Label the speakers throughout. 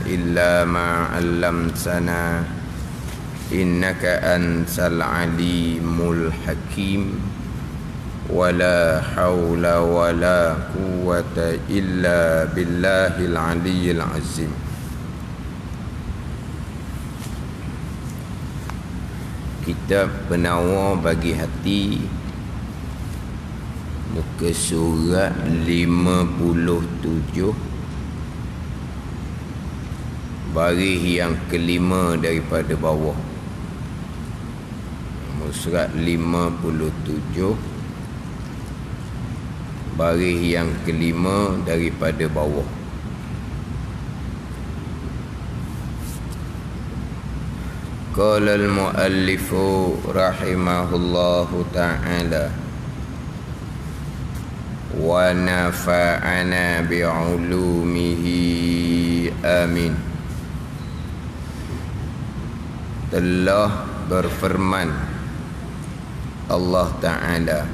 Speaker 1: إلا ما علمتنا إنك أنت العليم الحكيم ولا حول ولا قوة إلا بالله العلي العظيم. Kitab Penawar Bagi Hati, muka surat 57, baris yang kelima daripada bawah. Muka surat 57, baris yang kelima daripada bawah. Qala al-muallifu rahimahullahu ta'ala wa nafa'ana bi'ulumihi amin. Telah berfirman Allah Ta'ala,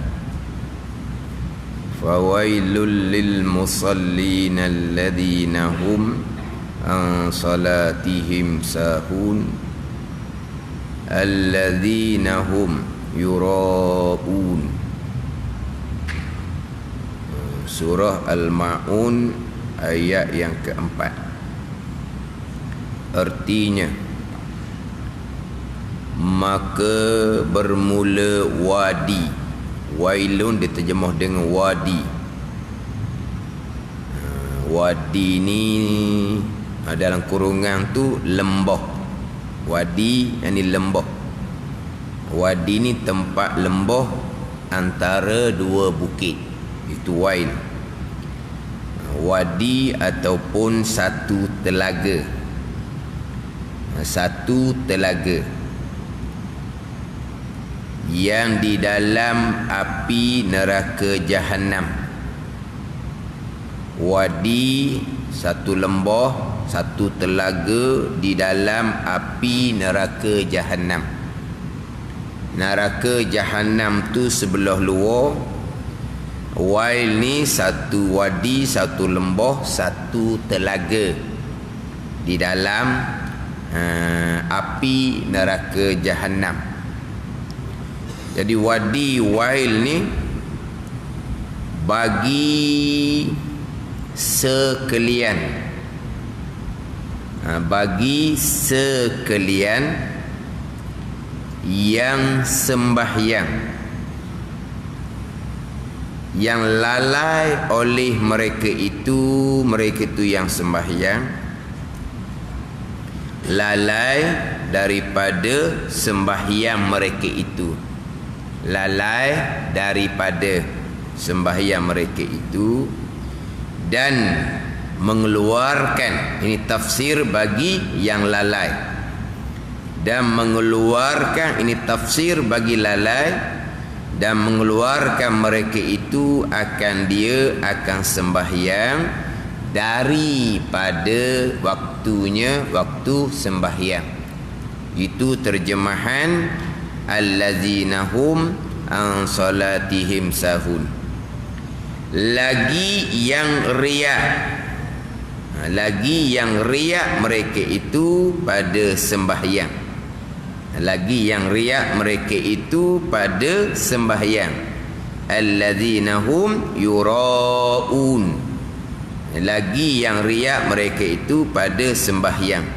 Speaker 1: fawailul lil musallin alladhina hum an salatihim sahun alladzina hum yura'un. Surah Al-Ma'un ayat yang keempat. Artinya, maka bermula wadi. Wailun diterjemah dengan wadi. Wadi ni dalam kurungan tu lembah. Wadi yang ni lembah. Wadi ni tempat lembah antara dua bukit. Itu wail. Wadi ataupun satu telaga. Satu telaga yang di dalam api neraka Jahannam. Wadi, satu lembah, satu telaga di dalam api neraka Jahannam. Neraka Jahannam tu sebelah luar. Wail ni satu wadi, satu lembah, satu telaga di dalam api neraka Jahannam. Jadi wadi wail ni bagi sekalian, bagi sekalian yang sembahyang, yang lalai oleh mereka itu yang sembahyang, lalai daripada sembahyang mereka itu, lalai daripada sembahyang mereka itu, dan mengeluarkan, ini tafsir bagi yang lalai, dan mengeluarkan, ini tafsir bagi lalai, dan mengeluarkan mereka itu dia akan sembahyang daripada waktunya, waktu sembahyang. Itu terjemahan allazina hum an salatihim sahun. Lagi yang riak, lagi yang riak mereka itu pada sembahyang, lagi yang riak mereka itu pada sembahyang. Alladzina hum yura'un, lagi yang riak mereka itu pada sembahyang.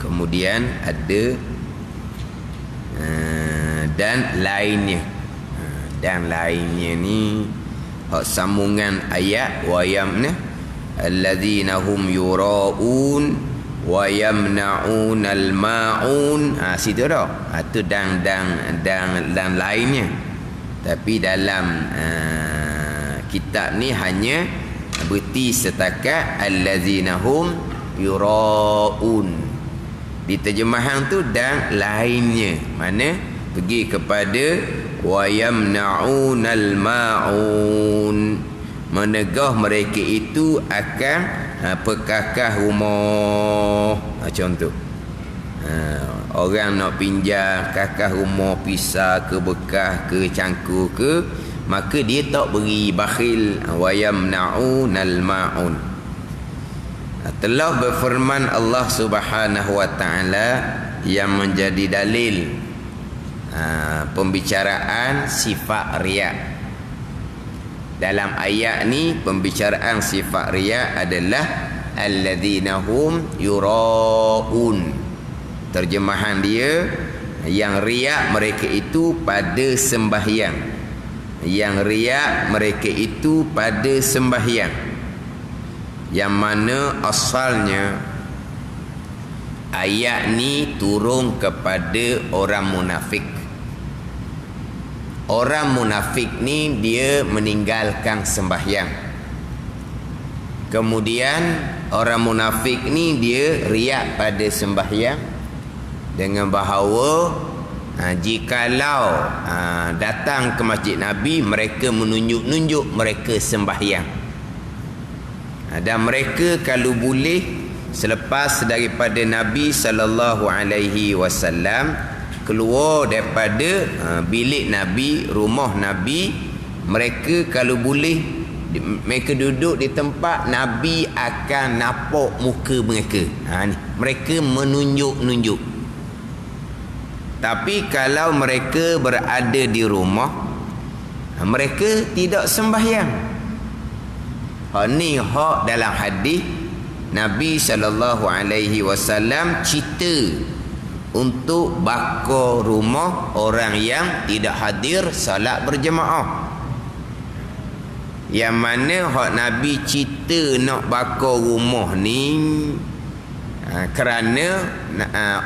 Speaker 1: Kemudian ada dan lainnya. Dan lainnya ni sambungan ayat wayamna alladzina hum yura'un wa yamna'unal ma'un. Situ dah. Itu dan lainnya. Tapi dalam kitab ni hanya berti setakat alladzina hum yura'un. Di terjemahan tu dan lainnya. Mana pergi kepada wa yamna'unal ma'un, menegah mereka itu akan pekakah rumah. Contoh, orang nak pinjam kakak rumah pisah ke Bekah ke Cangkul ke, maka dia tak beri, bakhil. Wa yamna'unal ma'un. Telah berfirman Allah Subhanahu wa taala yang menjadi dalil pembicaraan sifat riya. Dalam ayat ni pembicaraan sifat riya adalah alladzina hum yuraun. Terjemahan dia, yang riya mereka itu pada sembahyang. Yang riya mereka itu pada sembahyang. Yang mana asalnya ayat ni turun kepada orang munafik. Orang munafik ni dia meninggalkan sembahyang. Kemudian orang munafik ni dia riak pada sembahyang dengan bahawa jikalau datang ke masjid Nabi, mereka menunjuk-nunjuk mereka sembahyang. Dan mereka kalau boleh selepas daripada Nabi sallallahu alaihi wasallam keluar daripada bilik Nabi, rumah Nabi, mereka kalau boleh mereka duduk di tempat Nabi akan nampak muka mereka. Ni mereka menunjuk-nunjuk. Tapi kalau mereka berada di rumah, mereka tidak sembahyang. Ni hak dalam hadis Nabi sallallahu alaihi wasallam cerita untuk bakar rumah orang yang tidak hadir salat berjemaah. Yang mana hak Nabi cerita nak bakar rumah ni kerana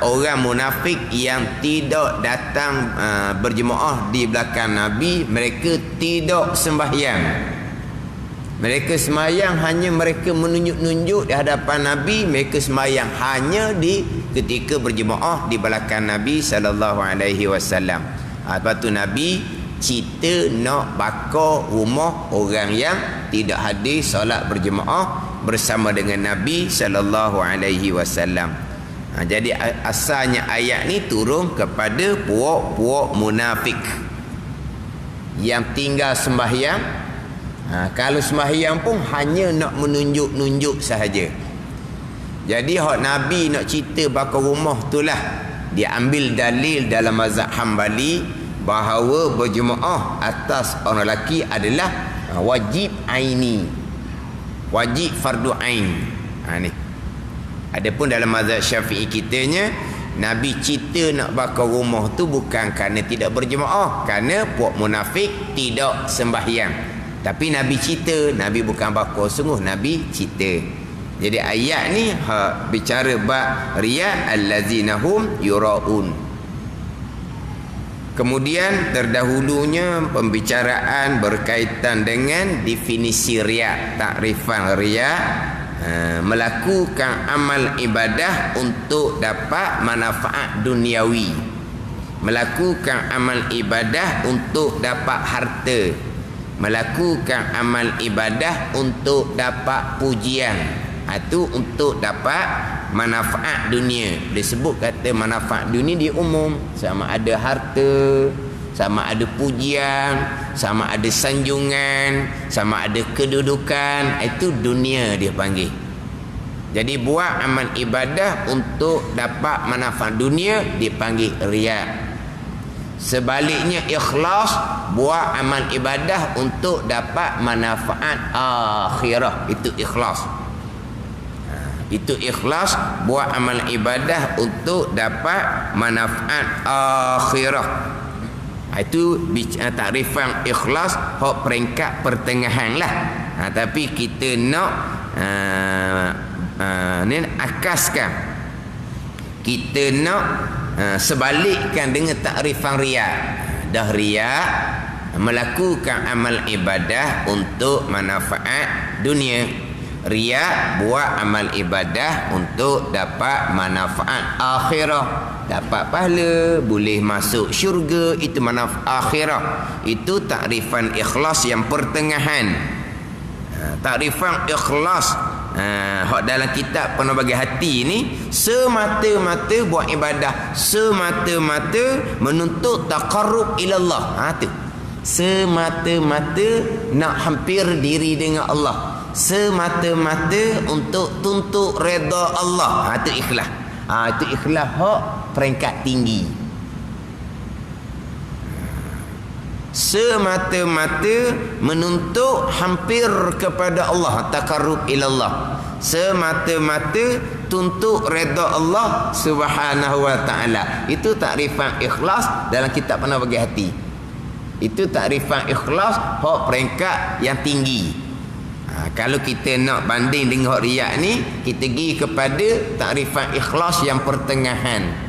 Speaker 1: orang munafik yang tidak datang berjemaah di belakang Nabi, mereka tidak sembahyang. Mereka semayang hanya mereka menunjuk-nunjuk di hadapan Nabi. Mereka semayang hanya di ketika berjemaah di belakang Nabi sallallahu alaihi wasallam. Lepas tu Nabi cerita nak bakar rumah orang yang tidak hadir solat berjemaah bersama dengan Nabi sallallahu alaihi wasallam. Jadi asalnya ayat ni turun kepada puak-puak munafik yang tinggal sembahyang. Kalau sembahyang pun hanya nak menunjuk-nunjuk sahaja. Jadi hak Nabi nak cerita bakar rumah itulah dia ambil dalil dalam mazhab Hambali bahawa berjemaah atas orang lelaki adalah wajib aini, wajib fardu ain. Ni. Adapun dalam mazhab Syafi'i kitanya, Nabi cerita nak bakar rumah tu bukan kerana tidak berjemaah, kerana puak munafik tidak sembahyang. Tapi Nabi cerita, Nabi bukan bakar sungguh, Nabi cerita. Jadi ayat ni bicara bab riya allazina hum yuraun. Kemudian terdahulunya pembicaraan berkaitan dengan definisi riya, takrifan riya, melakukan amal ibadah untuk dapat manfaat duniawi, melakukan amal ibadah untuk dapat harta, melakukan amal ibadah untuk dapat pujian. Itu untuk dapat manfaat dunia. Disebut kata manfaat dunia di umum, sama ada harta, sama ada pujian, sama ada sanjungan, sama ada kedudukan. Itu dunia dia panggil. Jadi buat amal ibadah untuk dapat manfaat dunia dipanggil riya. Sebaliknya ikhlas, buat amal ibadah untuk dapat manfaat akhirah. Itu ikhlas. Itu ikhlas, buat amal ibadah untuk dapat manfaat akhirah. Itu takrifan ikhlas hak peringkat pertengahan lah. Tapi kita nak ni akaskan. Kita nak sebalikkan dengan takrifan riya. Dah riya melakukan amal ibadah untuk manfaat dunia. Riya buat amal ibadah untuk dapat manfaat akhirah, dapat pahala, boleh masuk syurga. Itu manfaat akhirah. Itu takrifan ikhlas yang pertengahan. Takrifan ikhlas hak dalam kitab pernah bagi hati ni, semata-mata buat ibadah, semata-mata menuntut taqarrub ila Allah. Tu semata-mata nak hampir diri dengan Allah, semata-mata untuk tuntut redha Allah. Itu ikhlas. Itu ikhlas hak peringkat tinggi. Semata-mata menuntut hampir kepada Allah, taqarrub ilallah. Semata-mata tuntut redha Allah Subhanahu wa taala. Itu takrifan ikhlas dalam kitab Pena Bagi Hati. Itu takrifan ikhlas hak peringkat yang tinggi. Kalau kita nak banding dengan hak riak ni, kita pergi kepada takrifan ikhlas yang pertengahan.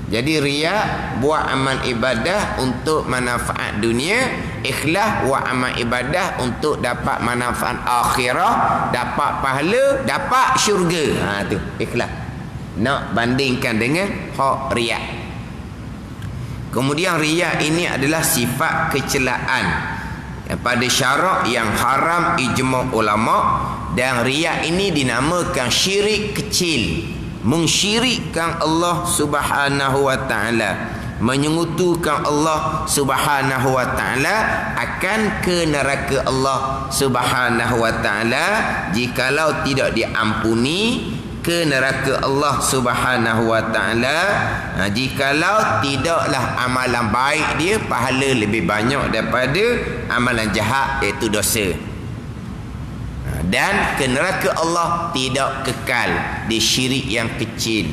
Speaker 1: Jadi riak buat amal ibadah untuk manfaat dunia, ikhlas buat amal ibadah untuk dapat manfaat akhirah, dapat pahala, dapat syurga. Tu ikhlas. Nak bandingkan dengan hak riak. Kemudian riak ini adalah sifat kecelaan pada syarak yang haram ijma' ulama, dan riak ini dinamakan syirik kecil. Mensyirikkan Allah Subhanahu wa taala, menyekutukan Allah Subhanahu wa taala, akan ke neraka Allah Subhanahu wa taala jikalau tidak diampuni, ke neraka Allah Subhanahu wa taala jikalau tidaklah amalan baik dia pahala lebih banyak daripada amalan jahat, iaitu dosa. Dan ke neraka Allah tidak kekal, di syirik yang kecil.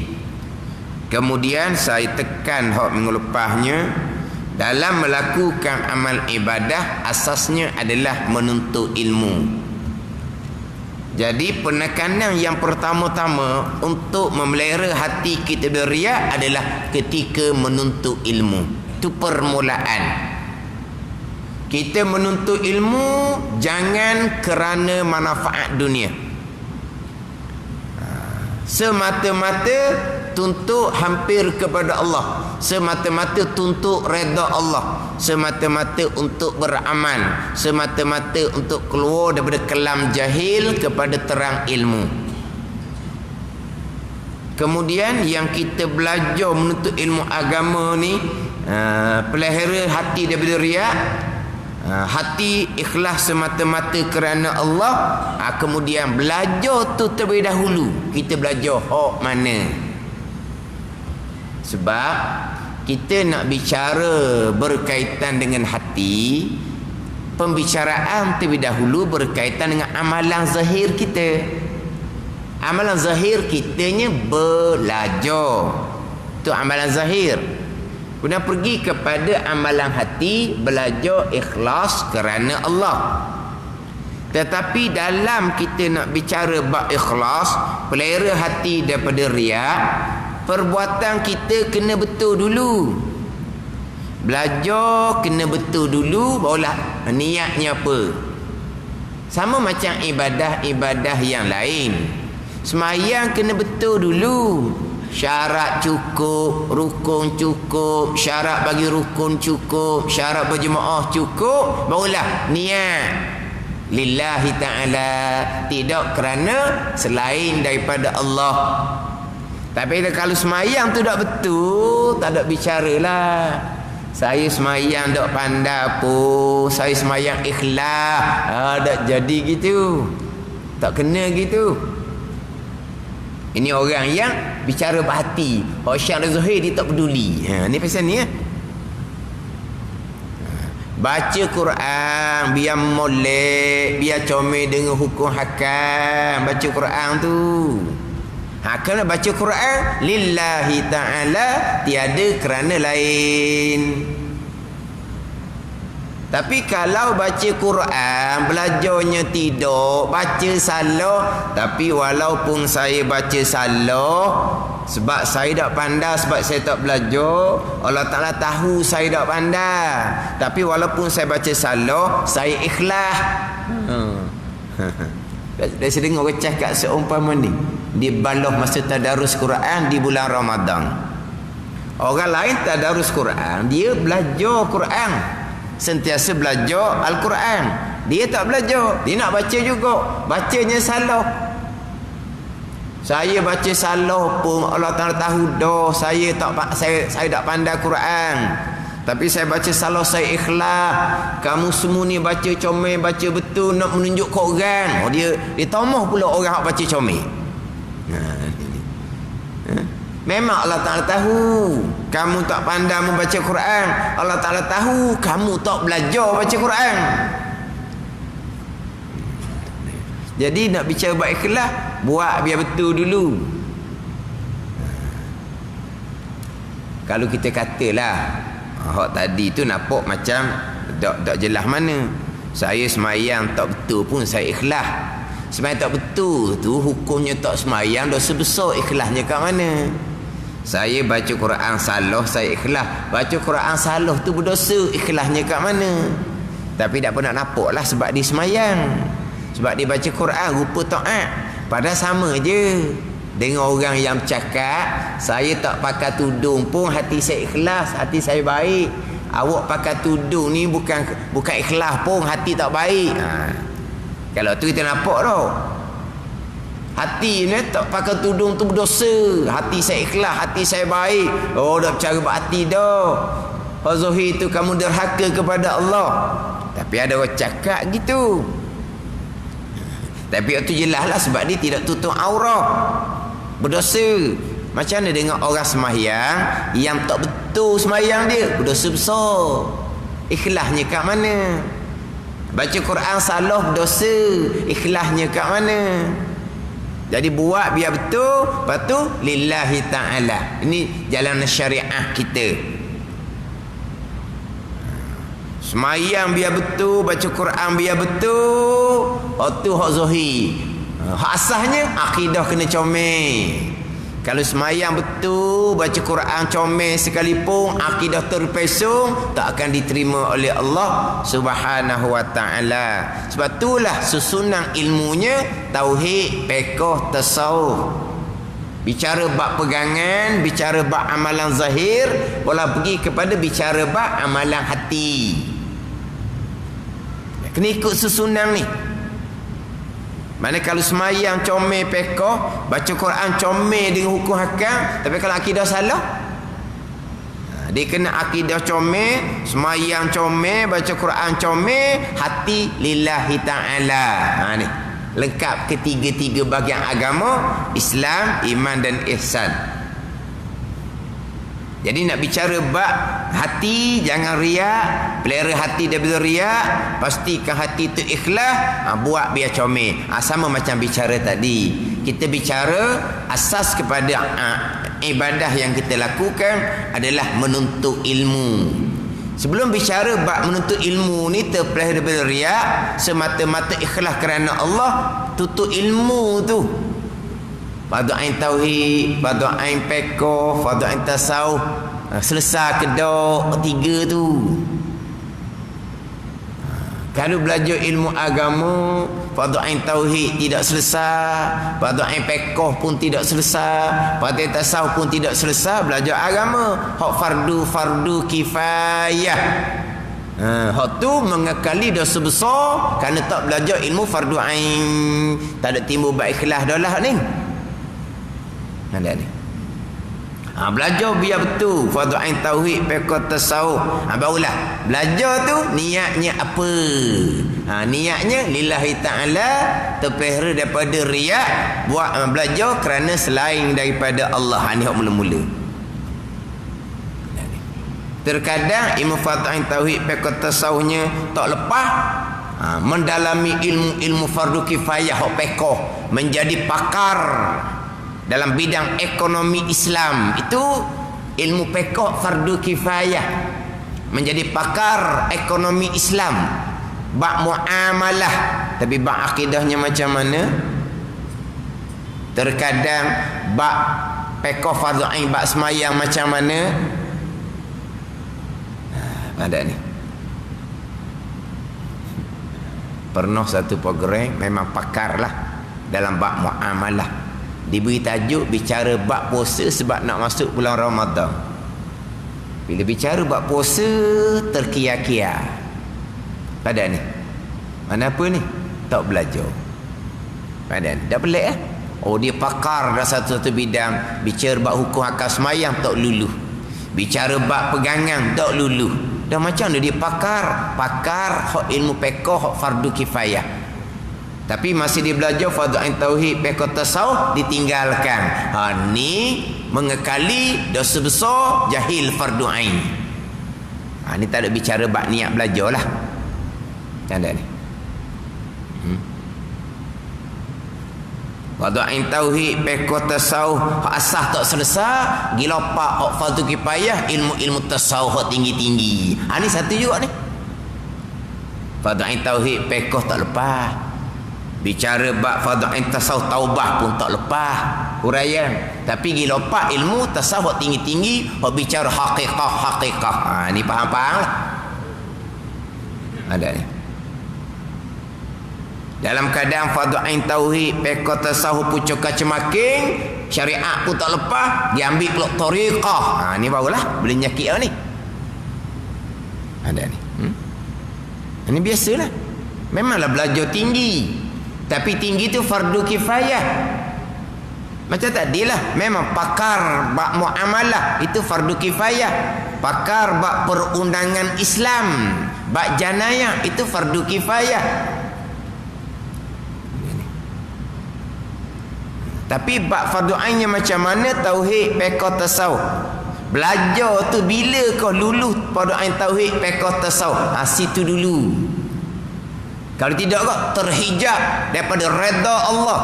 Speaker 1: Kemudian saya tekan hak minggu lepasnya, dalam melakukan amal ibadah asasnya adalah menuntut ilmu. Jadi penekanan yang pertama-tama untuk memelihara hati kita dari riak adalah ketika menuntut ilmu. Itu permulaan. Kita menuntut ilmu jangan kerana manfaat dunia. Semata-mata tuntut hampir kepada Allah, semata-mata tuntut redha Allah, semata-mata untuk beramal, semata-mata untuk keluar daripada kelam jahil kepada terang ilmu. Kemudian yang kita belajar menuntut ilmu agama ni, pelihara hati daripada riak, hati ikhlas semata-mata kerana Allah. Kemudian belajar tu terlebih dahulu, kita belajar hak mana. Sebab kita nak bicara berkaitan dengan hati, pembicaraan terlebih dahulu berkaitan dengan amalan zahir kita. Amalan zahir kitanya belajar, itu amalan zahir. Kemudian pergi kepada amalan hati, belajar ikhlas kerana Allah. Tetapi dalam kita nak bicara bab ikhlas, pelihara hati daripada riak, perbuatan kita kena betul dulu. Belajar kena betul dulu, barulah niatnya apa. Sama macam ibadah-ibadah yang lain. Sembahyang kena betul dulu. Syarat cukup, rukun cukup, syarat bagi rukun cukup, syarat berjemaah cukup, barulah niat lillahi ta'ala, tidak kerana selain daripada Allah. Tapi kalau semayang tu tak betul, tak ada bicaralah. Saya semayang tak pandai pun, saya semayang ikhlas, tak jadi gitu, tak kena gitu. Ini orang yang bicara berhati, orang syak zahir dia tak peduli. Ni pasal ni ya. Baca Quran biar molek, biar comel dengan hukum hakam. Baca Quran tu, kena baca Quran lillahi ta'ala, tiada kerana lain. Tapi kalau baca Quran belajarnya tidak, baca salah, tapi walaupun saya baca salah sebab saya tak pandai, sebab saya tak belajar, Allah Ta'ala tahu saya tak pandai, tapi walaupun saya baca salah, saya ikhlas. Dah sedang orang cakap seumpama ni, di baloh masa tadarus Quran di bulan Ramadan. Orang lain tadarus Quran, dia belajar Quran, sentiasa belajar Al-Quran. Dia tak belajar, dia nak baca juga, bacanya salah. Saya baca salah pun Allah Ta'ala tahu dah saya tak pandai Quran. Tapi saya baca salah, saya ikhlas. Kamu semua ni baca comel, baca betul nak menunjuk ke orang. Dia tomoh pula orang hak baca comel. Memang Allah Ta'ala tahu kamu tak pandai membaca Quran. Allah Ta'ala tahu kamu tak belajar baca Quran. Jadi nak bicara buat ikhlas, buat biar betul dulu. Kalau kita katalah hak tadi tu nampak macam tak jelas mana. Saya semayang tak betul pun saya ikhlas. Semayang tak betul tu hukumnya tak semayang, dosa besar, ikhlasnya kat mana? Saya baca Quran salah, saya ikhlas. Baca Quran salah tu berdosa, ikhlasnya kat mana? Tapi tak pernah nampak lah sebab dia semayang, sebab dia baca Quran rupa taat. Padahal sama je dengan orang yang cakap, saya tak pakai tudung pun hati saya ikhlas, hati saya baik. Awak pakai tudung ni bukan ikhlas pun hati tak baik. Kalau tu kita nampak tau. Hati ni tak pakai tudung tu berdosa, hati saya ikhlas, hati saya baik. Oh, dah cara berhati dah. Zahir tu kamu derhaka kepada Allah. Tapi ada orang cakap gitu. Tapi itu jelaslah sebab dia tidak tutup aurat, berdosa. Macam mana dengan orang semayang yang tak betul semayang dia, berdosa besar. Ikhlasnya kat mana? Baca Quran salah berdosa, ikhlasnya kat mana? Jadi buat biar betul, lepas tu lillahi ta'ala. Ini jalan syariah kita. Semayang biar betul, baca Quran biar betul. Tu hak zahir. Hak asasnya akidah kena comel. Kalau semayang betul, baca Quran comel sekalipun, akidah terpesong, tak akan diterima oleh Allah Subhanahu wa ta'ala. Sebab itulah susunan ilmunya tauhid, fiqh, tasawuf. Bicara bab pegangan, bicara bab amalan zahir, bola pergi kepada bicara bab amalan hati. Kena ikut susunan ni. Mana kalau semayang comel pekoh, baca Quran comel dengan hukum hakam, tapi kalau akidah salah, dia kena akidah comel, semayang comel, baca Quran comel, hati lillahi ta'ala. Ni lengkap ketiga-tiga bahagian agama, Islam, iman dan ihsan. Jadi nak bicara bab hati, jangan riak, pelihara hati daripada riak, pastikan hati itu ikhlas, buat biar comel. Sama macam bicara tadi, kita bicara asas kepada ibadah yang kita lakukan adalah menuntut ilmu. Sebelum bicara bab menuntut ilmu ni terpelihara daripada riak, semata-mata ikhlas kerana Allah, tutup ilmu tu. Fardu ain tauhid, fardu ain fiqh, fardu ain tasawuf. Selesai kedok tiga tu. Kalau belajar ilmu agama, fardu ain tauhid tidak selesai, fardu ain fiqh pun tidak selesai, fardu ain tasawuf pun tidak selesai, belajar agama. Hak fardu kifayah. Hak tu mengekali dosa besar kerana tak belajar ilmu fardu ain. Tak ada timbul bab ikhlas dah lah ni. Ada ni. Belajar biar betul fardu ain tauhid, fiqh, tasawuf. Barulah belajar tu niatnya apa? Niatnya lillahi ta'ala, terpelihara daripada riak, buat belajar kerana selain daripada Allah. Ni hak mula-mula. Terkadang ilmu fardu ain tauhid, fiqh, tasawufnya tak lepas, mendalami ilmu fardu kifayah, hak fiqh, menjadi pakar dalam bidang ekonomi Islam. Itu ilmu fiqh fardu kifayah, menjadi pakar ekonomi Islam, bab muamalah. Tapi bab akidahnya macam mana? Terkadang bab fiqh fardu ain, bab semayang macam mana? Ada ni. Pernah satu program memang pakar lah dalam bab muamalah, diberi tajuk bicara bab puasa sebab nak masuk bulan Ramadan. Bila bicara bab puasa, terkia-kia. Pada ni, mana apa ni? Tak belajar. Pada ni, dah pelik eh? Oh, dia pakar dalam satu-satu bidang. Bicara bab hukum akal semayang tak luluh. Bicara bab pegangan tak lulu. Dah macam dia pakar hak ilmu fiqh, hak fardu kifayah. Tapi masih dia belajar fardu ain tauhid, fiqh tasawuf ditinggalkan. Ni mengekali dosa besar, jahil fardu ain. Ni tak ada bicara bab niat belajarlah. Tak ada ni. Fardu ain tauhid, fiqh tasawuf, hak asas tak selesai, gila pak hak fardu kifayah, ilmu tasawuf hak tinggi-tinggi. Ni satu juga ni. Fardu ain tauhid, fiqh tak lepas. Bicara bab fardu ain tasawuf taubah pun tak lepas huraian. Tapi gila pak ilmu tasawuf hak tinggi-tinggi, hak bicara hakikah. Ni faham-faham lah. Ada ni. Dalam keadaan fardu ain tauhid, fiqh tasawuf pucuk kacemaking, syariat pun tak lepas, dia ambil pula tariqah. Ni barulah boleh nyakit ni. Ada ni. Ini biasalah. Memanglah belajar tinggi. Tapi tinggi tu fardu kifayah. Macam tadilah, memang pakar bab muamalah itu fardu kifayah. Pakar bab perundangan Islam, bab janayah itu fardu kifayah. Tapi bab fardu ainnya macam mana? Tauhid, fiqh, tasawuf. Belajar tu bila kau luluh fardu ain tauhid, fiqh, tasawuf. Situ dulu. Kalau tidak kau terhijab daripada redha Allah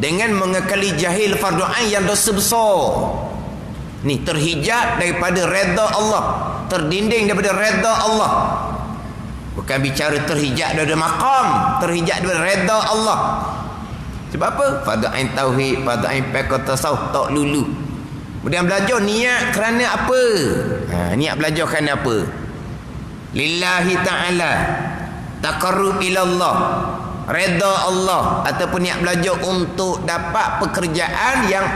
Speaker 1: dengan mengekali jahil fardu ain yang dosa besar. Ni terhijab daripada redha Allah, terdinding daripada redha Allah. Bukan bicara terhijab daripada maqam, terhijab daripada redha Allah. Sebab apa? Fardu ain tauhid, fardu ain fiqh tasawuf tak lulu. Kemudian belajar niat kerana apa? Niat belajar kerana apa? Lillahi ta'ala, taqarrub ila Allah, redha Allah, ataupun niat belajar untuk dapat pekerjaan yang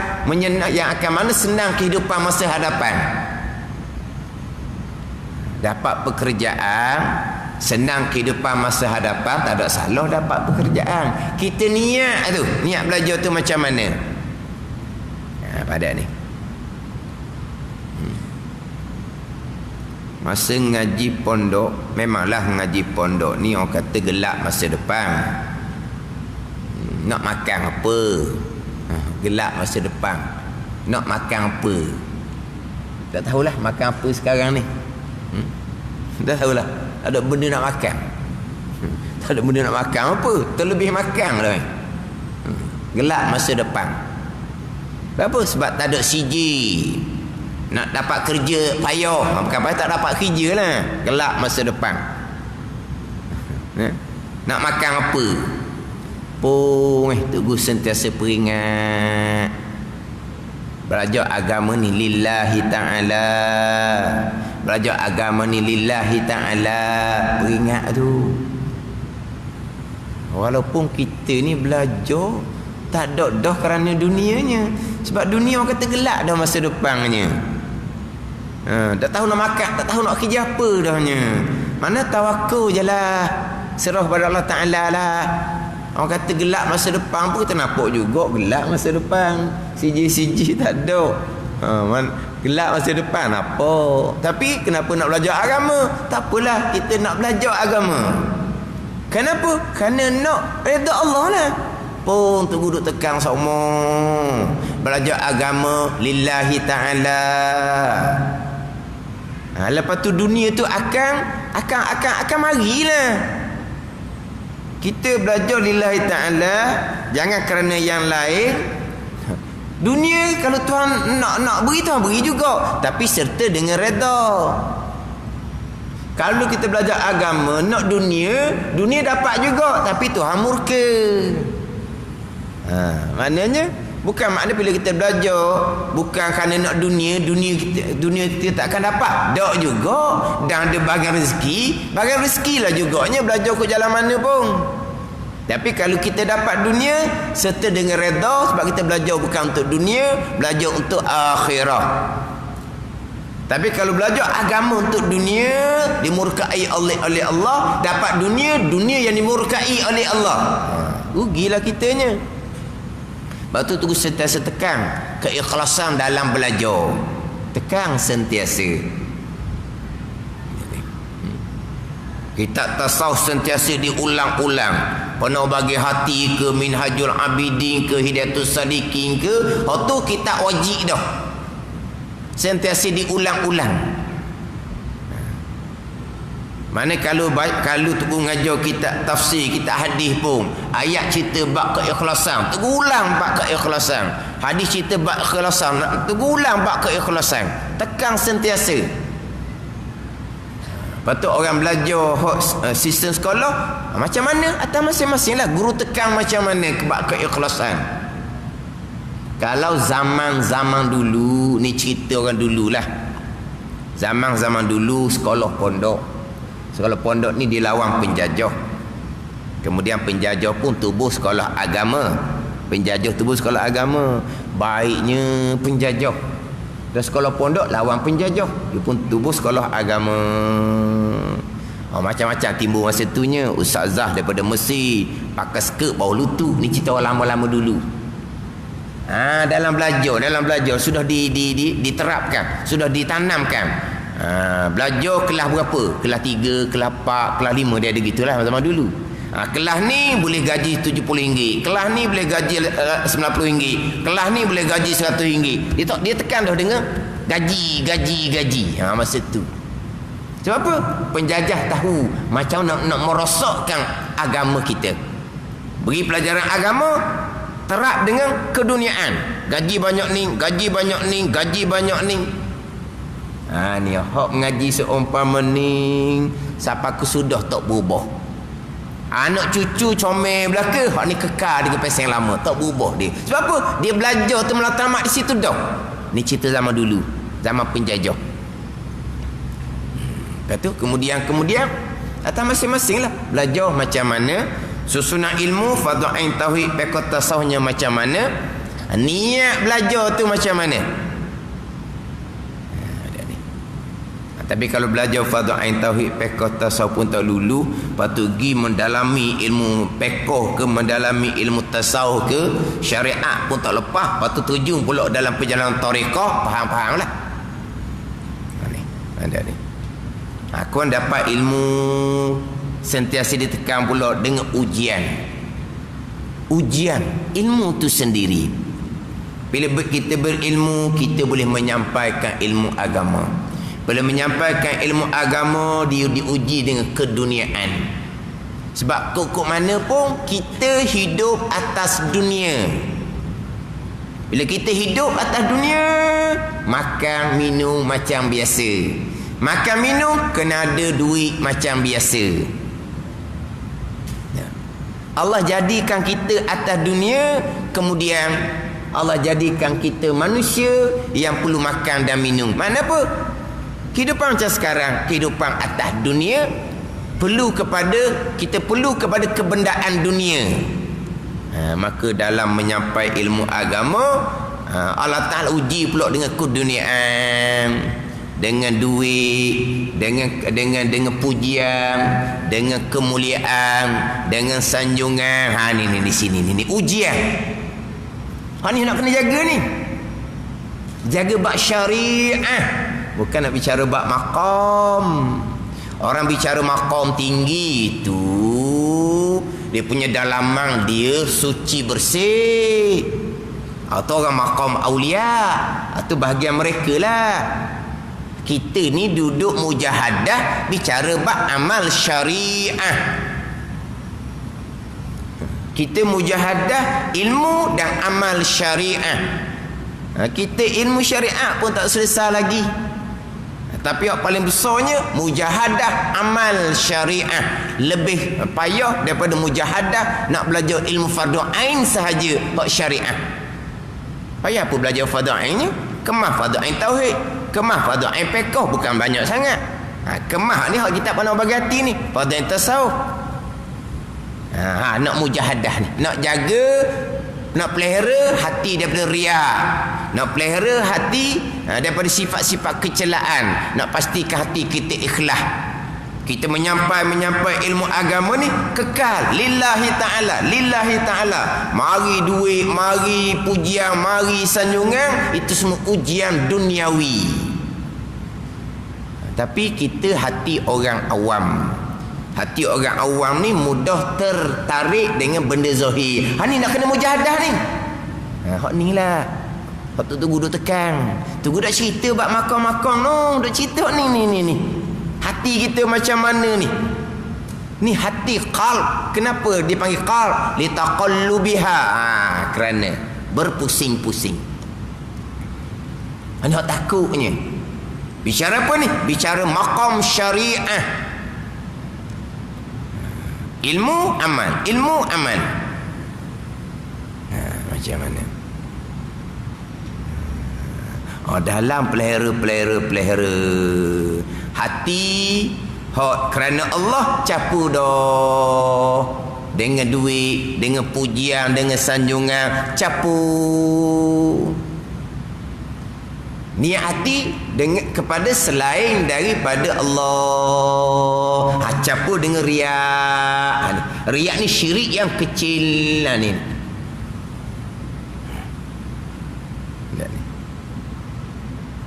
Speaker 1: akan mana senang kehidupan masa hadapan. Dapat pekerjaan senang kehidupan masa hadapan, tak ada salah dapat pekerjaan. Kita niat tu, niat belajar tu macam mana? Pada ni masa ngaji pondok, memanglah ngaji pondok ni orang kata gelap masa depan. Nak makan apa? Gelap masa depan. Nak makan apa? Tak tahulah makan apa sekarang ni. Tak tahulah. Tak ada benda nak makan. Tak ada benda nak makan apa? Terlebih makan dah. Gelap masa depan. Kenapa? Sebab tak ada CJ. Nak dapat kerja payah. Bukan payah, tak dapat kerja lah. Gelap masa depan. Nak makan apa? Tunggu sentiasa peringat. Belajar agama ni lillahi ta'ala. Belajar agama ni lillahi ta'ala. Peringat tu. Walaupun kita ni belajar tak ada dah kerana dunianya. Sebab dunia orang kata gelap dah masa depannya. Tak tahu nak makan, tak tahu nak kerja apa dahnya. Mana tawakal je lah, serah pada Allah Ta'ala lah. Orang kata gelap masa depan pun kita nampak juga gelap masa depan. CJ tak ada. Gelap masa depan apa? Tapi kenapa nak belajar agama? Tak apalah, kita nak belajar agama. Kenapa? Kerana nak redha Allah lah. Untuk duduk tekan sama belajar agama lillahi ta'ala. Lepas tu dunia tu akan marilah. Kita belajar lillahi ta'ala, jangan kerana yang lain. Dunia kalau Tuhan nak beri, Tuhan beri juga, tapi serta dengan redha. Kalau kita belajar agama nak dunia dapat juga, tapi Tuhan murka. Maknanya bukan makna bila kita belajar bukan kerana nak dunia kita tak akan dapat. Tak juga. Dan ada bagian rezeki lah juganya belajar ke jalan mana pun. Tapi kalau kita dapat dunia serta dengan redha, sebab kita belajar bukan untuk dunia, belajar untuk akhirah. Tapi kalau belajar agama untuk dunia, dimurkai oleh Allah, dapat dunia yang dimurkai oleh Allah. Rugilah kitanya. Sebab tu tunggu sentiasa tekan keikhlasan dalam belajar. Tekan sentiasa. Kitab tasawuf sentiasa diulang-ulang. Penuh bagi hati ke, Minhajul Abidin ke, Hidayatus Salikin ke, tu kitab wajib dah. Sentiasa diulang-ulang. Mana kalau tu ngajar kitab tafsir, kitab hadis pun, ayat cerita bab keikhlasan, terulang bab keikhlasan. Hadis cerita bab keikhlasan, terulang bab keikhlasan. Tekan sentiasa. Patut orang belajar sistem sekolah macam mana atas masing-masing lah. Guru tekan macam mana bab keikhlasan. Kalau zaman-zaman dulu, ni cerita orang dululah. Zaman-zaman dulu sekolah pondok. Sekolah pondok ni dilawan penjajah. Kemudian penjajah pun tubuh sekolah agama. Penjajah tubuh sekolah agama. Baiknya penjajah dan sekolah pondok lawan penjajah, dia pun tubuh sekolah agama. Macam-macam timbul masa itunya. Ustazah daripada Mesir pakai skirt bawah lutut. Ni cerita orang lama-lama dulu. Dalam belajar sudah diterapkan, sudah ditanamkan. Belajar kelas berapa? Kelas 3, kelas 4, kelas 5, dia ada gitulah zaman dulu. Kelas ni boleh gaji RM70, kelas ni boleh gaji RM90, kelas ni boleh gaji RM100. Dia tekan dah dengan gaji. Masa tu sebab apa? Penjajah tahu macam nak merosakkan agama kita. Beri pelajaran agama terap dengan keduniaan. Gaji banyak ni, gaji banyak ni, gaji banyak ni. Ni hak mengaji seumpama ni siapa aku sudah tak berubah. Anak cucu comel belaka, hak ni kekal dengan pasal lama, tak berubah dia. Sebab apa? Dia belajar tu melatamak di situ dah. Ni cerita zaman dulu, zaman penjajah. Lepas tu kemudian atas masing-masing lah belajar macam mana susunan ilmu, fardhu ain, tauhid, fiqh, tasawufnya macam mana, niat belajar tu macam mana. Tapi kalau belajar fardhu ain, tauhid, fiqh, tasawuf pun tak lulu, patut pergi mendalami ilmu fiqh ke, mendalami ilmu tasawuf ke, syariat pun tak lepas, patut terjun pula dalam perjalanan tarekah, faham-faham lah. Ada ni. Aku dapat ilmu sentiasa ditekan pula dengan ujian. Ilmu tu sendiri. Bila kita berilmu, kita boleh menyampaikan ilmu agama. Bila menyampaikan ilmu agama, dia diuji dengan keduniaan. Sebab kok mana pun kita hidup atas dunia. Bila kita hidup atas dunia, makan minum macam biasa. Makan minum kena ada duit macam biasa. Allah jadikan kita atas dunia, kemudian Allah jadikan kita manusia yang perlu makan dan minum. Mana apa? Kehidupan macam sekarang, kehidupan atas dunia, kita perlu kepada kebendaan dunia. Maka dalam menyampai ilmu agama, Allah Ta'ala uji pula dengan keduniaan, dengan duit, dengan pujian, dengan kemuliaan, dengan sanjungan. Ni di sini ni ujian. Ni nak kena jaga ni. Jaga bab syariah. Bukan nak bicara bab maqam. Orang bicara maqam tinggi tu, dia punya dalaman dia suci bersih. Atau orang maqam aulia, atau bahagian mereka lah. Kita ni duduk mujahadah bicara bab amal syariah. Kita mujahadah ilmu dan amal syariah. Kita ilmu syariah pun tak selesai lagi. Tapi yang paling besarnya mujahadah amal syariah. Lebih payah daripada mujahadah nak belajar ilmu fardhu ain sahaja bab syariah. Payah apa belajar fardhu ainnya? Kemah fardhu ain tauhid, kemah fardhu ain fiqh bukan banyak sangat. Kemah ni hak kita pandang bagi hati ni, fardhu ain tasawuf. Nak mujahadah ni, nak jaga, nak pelihara hati daripada riak, nak pelihara hati daripada sifat-sifat kecelaan, nak pastikan hati kita ikhlas. Kita menyampai ilmu agama ni kekal lillahi ta'ala. Mari duit, mari pujian, mari sanjungan, itu semua ujian duniawi. Tapi kita hati orang awam. Hati orang awam ni mudah tertarik dengan benda zahir. Ni nak kena mujahadah ni. Hak ni lah. Hak tu tunggu duk tekan. Tunggu dak cerita bab makam-makam no, dak cerita ni. Hati kita macam mana ni? Ni hati qalb. Kenapa dipanggil qalb? Li taqallubiha. Kerana berpusing-pusing. Hak takutnya. Bicara apa ni? Bicara maqam syariah. Ilmu amal. Macam mana? Dalam pelihara hati kerana Allah capu dah dengan duit, dengan pujian, dengan sanjungan, capu. Niat hati dengan kepada selain daripada Allah. Campur dengan riak. Riak ni syirik yang kecil lah ni.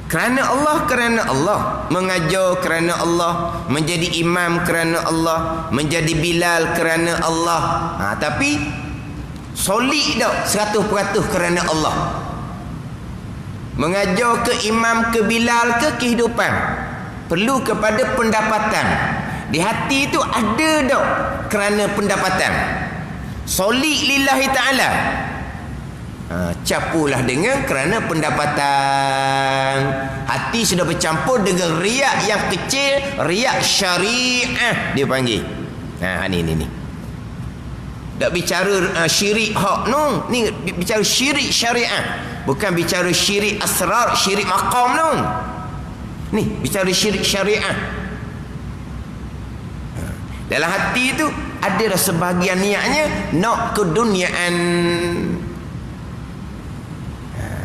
Speaker 1: Kerana Allah, mengajar kerana Allah, menjadi imam kerana Allah, menjadi Bilal kerana Allah. Tapi solid dah 100% kerana Allah. Mengajar ke imam, ke Bilal, ke kehidupan, perlu kepada pendapatan. Di hati itu ada dah kerana pendapatan. Solid lillahi ta'ala. Capulah dengan kerana pendapatan. Hati sudah bercampur dengan riak yang kecil, riak syariah dia panggil. Ni. Tak bicara syirik hak no. Ni bicara syirik syariah. Bukan bicara syirik asrar, syirik maqam no. Ni bicara syirik syariah. Dalam hati itu ada sebahagian niatnya nak keduniaan.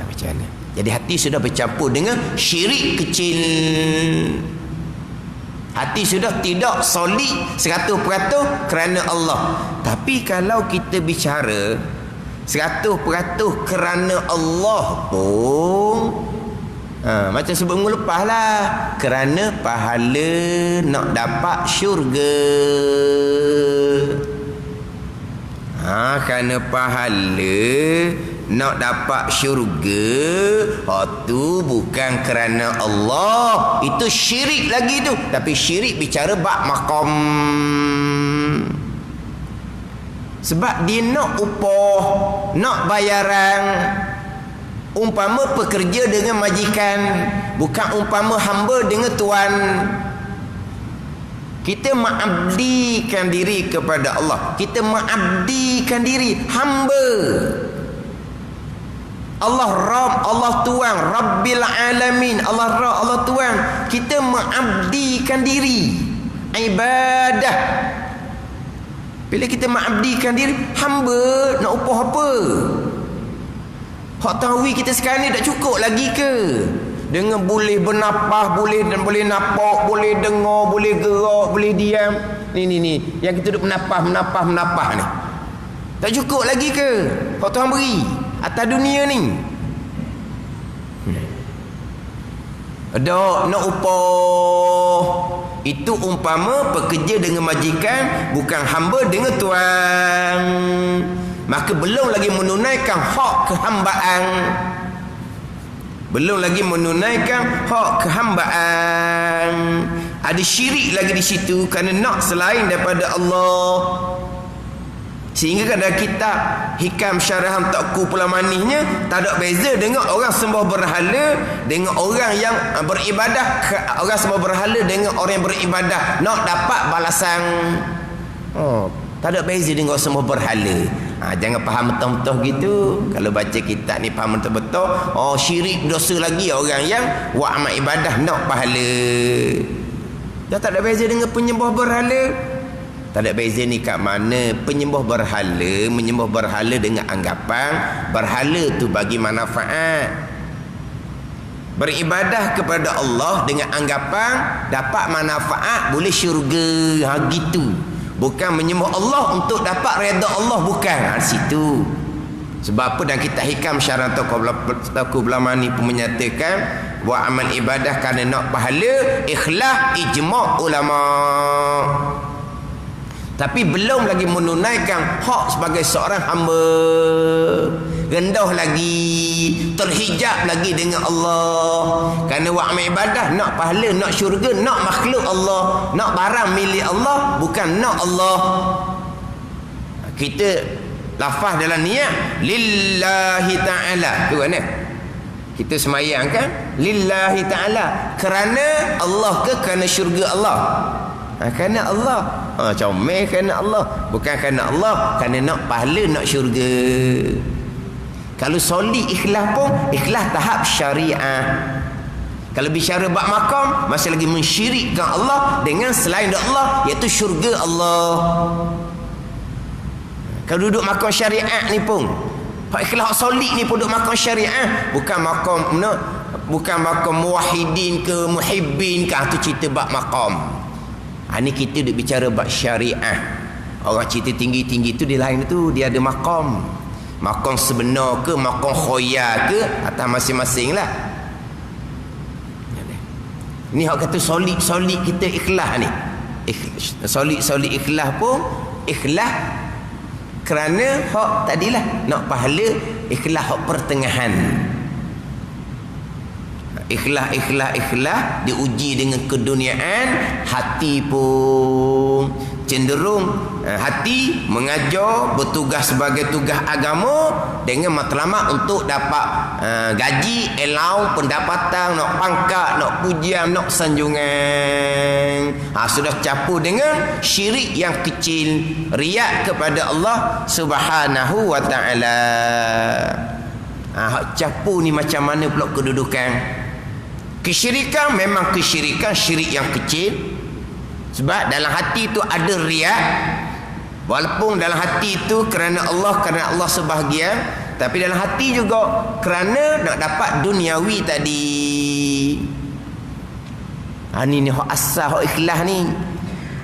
Speaker 1: Macam mana? Jadi hati sudah bercampur dengan syirik kecil. Hati sudah tidak solid 100% kerana Allah. Tapi kalau kita bicara 100% kerana Allah pun macam sebut minggu lepas lah, kerana pahala nak dapat syurga. Kerana pahala nak dapat syurga, tu bukan kerana Allah. Itu syirik lagi tu. Tapi syirik bicara bab maqam. Sebab dia nak upah, nak bayaran. Umpama pekerja dengan majikan, bukan umpama hamba dengan tuan. Kita mengabdikan diri kepada Allah. Kita mengabdikan diri hamba. Allah Rabb, Allah Tuhan, Rabbil Alamin, Allah Rabb, Allah Tuhan. Kita mengabdikan diri, ibadah. Bila kita mengabdikan diri, hamba nak upah apa? Hak tahwi kita sekarang ni tak cukup lagi ke? Dengan boleh bernafas, boleh nampak, boleh dengar, boleh gerak, boleh diam. Ni yang kita duduk menafas ni. Tak cukup lagi ke? Hak Tuhan beri atas dunia ni. Ada nak upah. Itu umpama pekerja dengan majikan, bukan hamba dengan tuan. Maka belum lagi menunaikan hak kehambaan. Belum lagi menunaikan hak kehambaan. Ada syirik lagi di situ kerana nak selain daripada Allah. Sehingga kan dalam kitab Hikam Syarahan Taqku Pulau Manisnya tak ada beza dengan orang sembah berhala dengan orang yang beribadah. Orang sembah berhala dengan orang yang beribadah nak dapat balasan. Tak ada beza dengan orang sembah berhala. Jangan faham betul-betul gitu. Kalau baca kitab ni faham betul-betul, syirik dosa lagi orang yang buat amal ibadah nak pahala. Dah tak ada beza dengan penyembah berhala. Tak ada beza ni kat mana. Penyembah berhala dengan anggapan berhala tu bagi manfaat. Beribadah kepada Allah dengan anggapan dapat manfaat, boleh syurga. Gitu. Bukan menyembah Allah untuk dapat redha Allah, bukan. Di situ. Sebab apa dalam kitab Hikam Syarah Taqu Pulau Manis pun menyatakan buat amal ibadah kerana nak pahala, ikhlas ijma' ulama. Tapi belum lagi menunaikan hak sebagai seorang hamba, rendah lagi, terhijab lagi dengan Allah. Kerana buat amal ibadah nak pahala, nak syurga, nak makhluk Allah, nak barang milik Allah, bukan nak Allah. Kita lafaz dalam niat lillahi ta'ala, tu kan? Kita semayang kan lillahi ta'ala, kerana Allah ke kerana syurga Allah? Kerana Allah. Comel kerana Allah, bukan kerana Allah, kerana nak pahala, nak syurga. Kalau solid ikhlas pun ikhlas tahap syariah. Kalau bicara bab makam, masih lagi mensyirikkan Allah dengan selain Allah, iaitu syurga Allah. Kalau duduk makam syariat ni pun, hak ikhlas solid ni pun duduk makam syariat, bukan makam muwahhidin ke muhibbin ke, tu cerita bab makam. Ni kita duk bicara bab syariah. Orang cerita tinggi-tinggi tu dia lain, tu dia ada makam. Makam sebenar ke, makam khoya ke, atas masing-masing lah. Ni hak kata solid kita ikhlas ni. Solid ikhlas pun ikhlas kerana hak tadilah nak pahala, ikhlas hak pertengahan. Ikhlas diuji dengan keduniaan. Hati pun cenderung hati mengajar, bertugas sebagai tugas agama dengan matlamat untuk dapat gaji, allowance, pendapatan, nak pangkat, nak pujian, nak sanjungan. Sudah campur dengan syirik yang kecil, riak kepada Allah Subhanahu wa taala. Hak campur ni macam mana pula kedudukan? Kesyirikan memang kesyirikan, syirik yang kecil. Sebab dalam hati itu ada riak. Walaupun dalam hati itu kerana Allah sebahagian, tapi dalam hati juga kerana nak dapat duniawi tadi. Ni hak asal, hak ikhlas ni.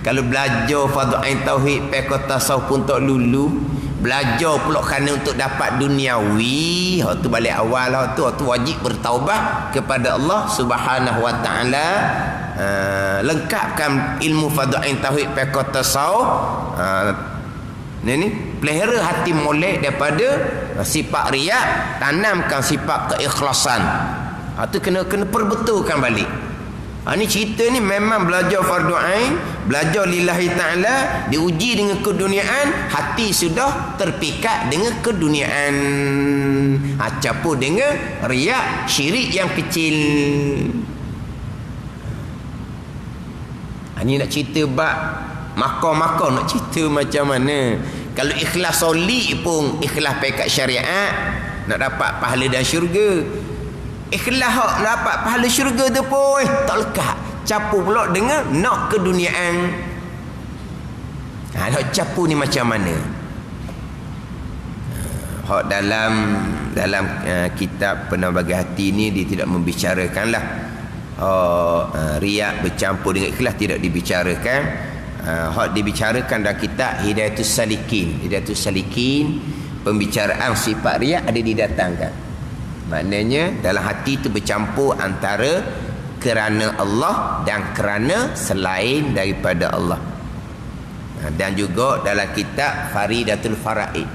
Speaker 1: Kalau belajar fardhu ain tauhid, fiqh tasawuf pun tak lulu. Belajar pula kerana untuk dapat duniawi, tu balik awal lah, tu wajib bertaubat kepada Allah Subhanahu wa taala. Lengkapkan ilmu fardhu ain tauhid, fiqh tasawuf. Ni pelihara hati molek daripada sifat riak, tanamkan sifat keikhlasan. Tu kena perbetulkan balik. Ni cerita ni memang belajar fardu ain, belajar lillahi ta'ala, diuji dengan keduniaan, hati sudah terpikat dengan keduniaan. Campur dengan riak, syirik yang kecil. Ni nak cerita bab makam-makam, nak cerita macam mana. Kalau ikhlas solid pun ikhlas pekat syariat, nak dapat pahala dan syurga. Ikhlas hak dapat pahala syurga tu pun tak lekat, campur pula dengan nak keduniaan. Hak campur ni macam mana? Hak dalam kitab Penambah Hati ni dia tidak membicarakanlah riak bercampur dengan ikhlas, tidak dibicarakan. Hak dibicarakan dalam kitab Hidayatus Salikin, pembicaraan sifat riak ada didatangkan. Maknanya dalam hati itu bercampur antara kerana Allah dan kerana selain daripada Allah. Dan juga dalam kitab Faridatul Faraid,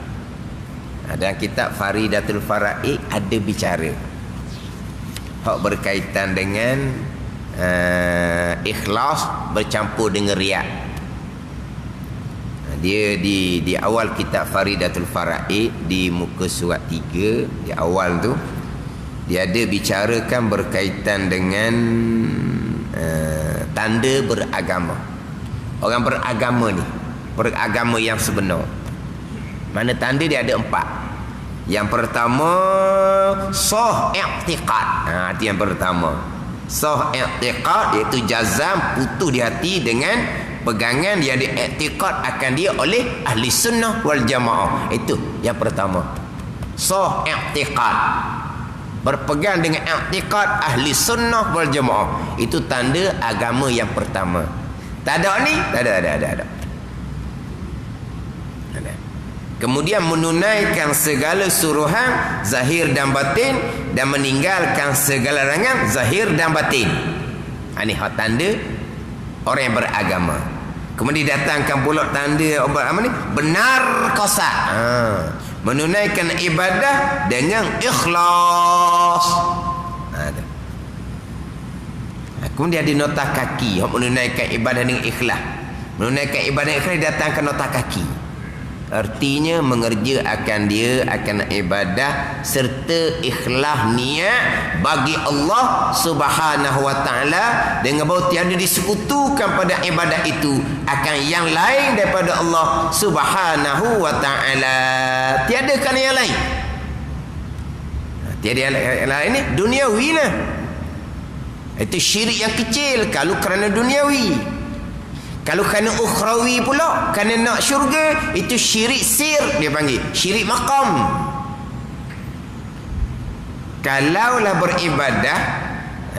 Speaker 1: dalam kitab Faridatul Faraid ada bicara hak berkaitan dengan ikhlas bercampur dengan riak. Dia di awal kitab Faridatul Faraid, di muka surat 3, di awal tu dia ada bicarakan berkaitan dengan tanda beragama. Orang beragama ni, beragama yang sebenar. Mana tanda dia ada 4. Yang pertama, sah i'tiqad. Itu yang pertama. Sah i'tiqad, iaitu jazam, putus di hati dengan pegangan yang diiktikad akan dia oleh ahli sunnah wal jamaah. Itu yang pertama. Sah i'tiqad, berpegang dengan i'tiqad ahli sunnah wal jamaah. Itu tanda agama yang pertama. Tak ada ni? Tak ada. Kemudian menunaikan segala suruhan zahir dan batin, dan meninggalkan segala larangan zahir dan batin. Ini hak tanda orang yang beragama. Kemudian datangkan pula tanda apa ni? Benar qasad. Menunaikan ibadah dengan ikhlas. Kemudian ada nota kaki, hak menunaikan ibadah dengan ikhlas. Menunaikan ibadah dengan ikhlas datangkan nota kaki. Artinya mengerjakan dia akan ibadah serta ikhlas niat bagi Allah Subhanahu wa taala, dengan bahawa tiada disekutukan pada ibadah itu akan yang lain daripada Allah Subhanahu wa taala. Tiadakan yang lain. Tiada yang lain ni duniawi lah. Itu syirik yang kecil kalau kerana duniawi. Kalau kerana ukhrawi pula, kerana nak syurga, itu syirik sir dia panggil, syirik maqam. Kalaulah beribadah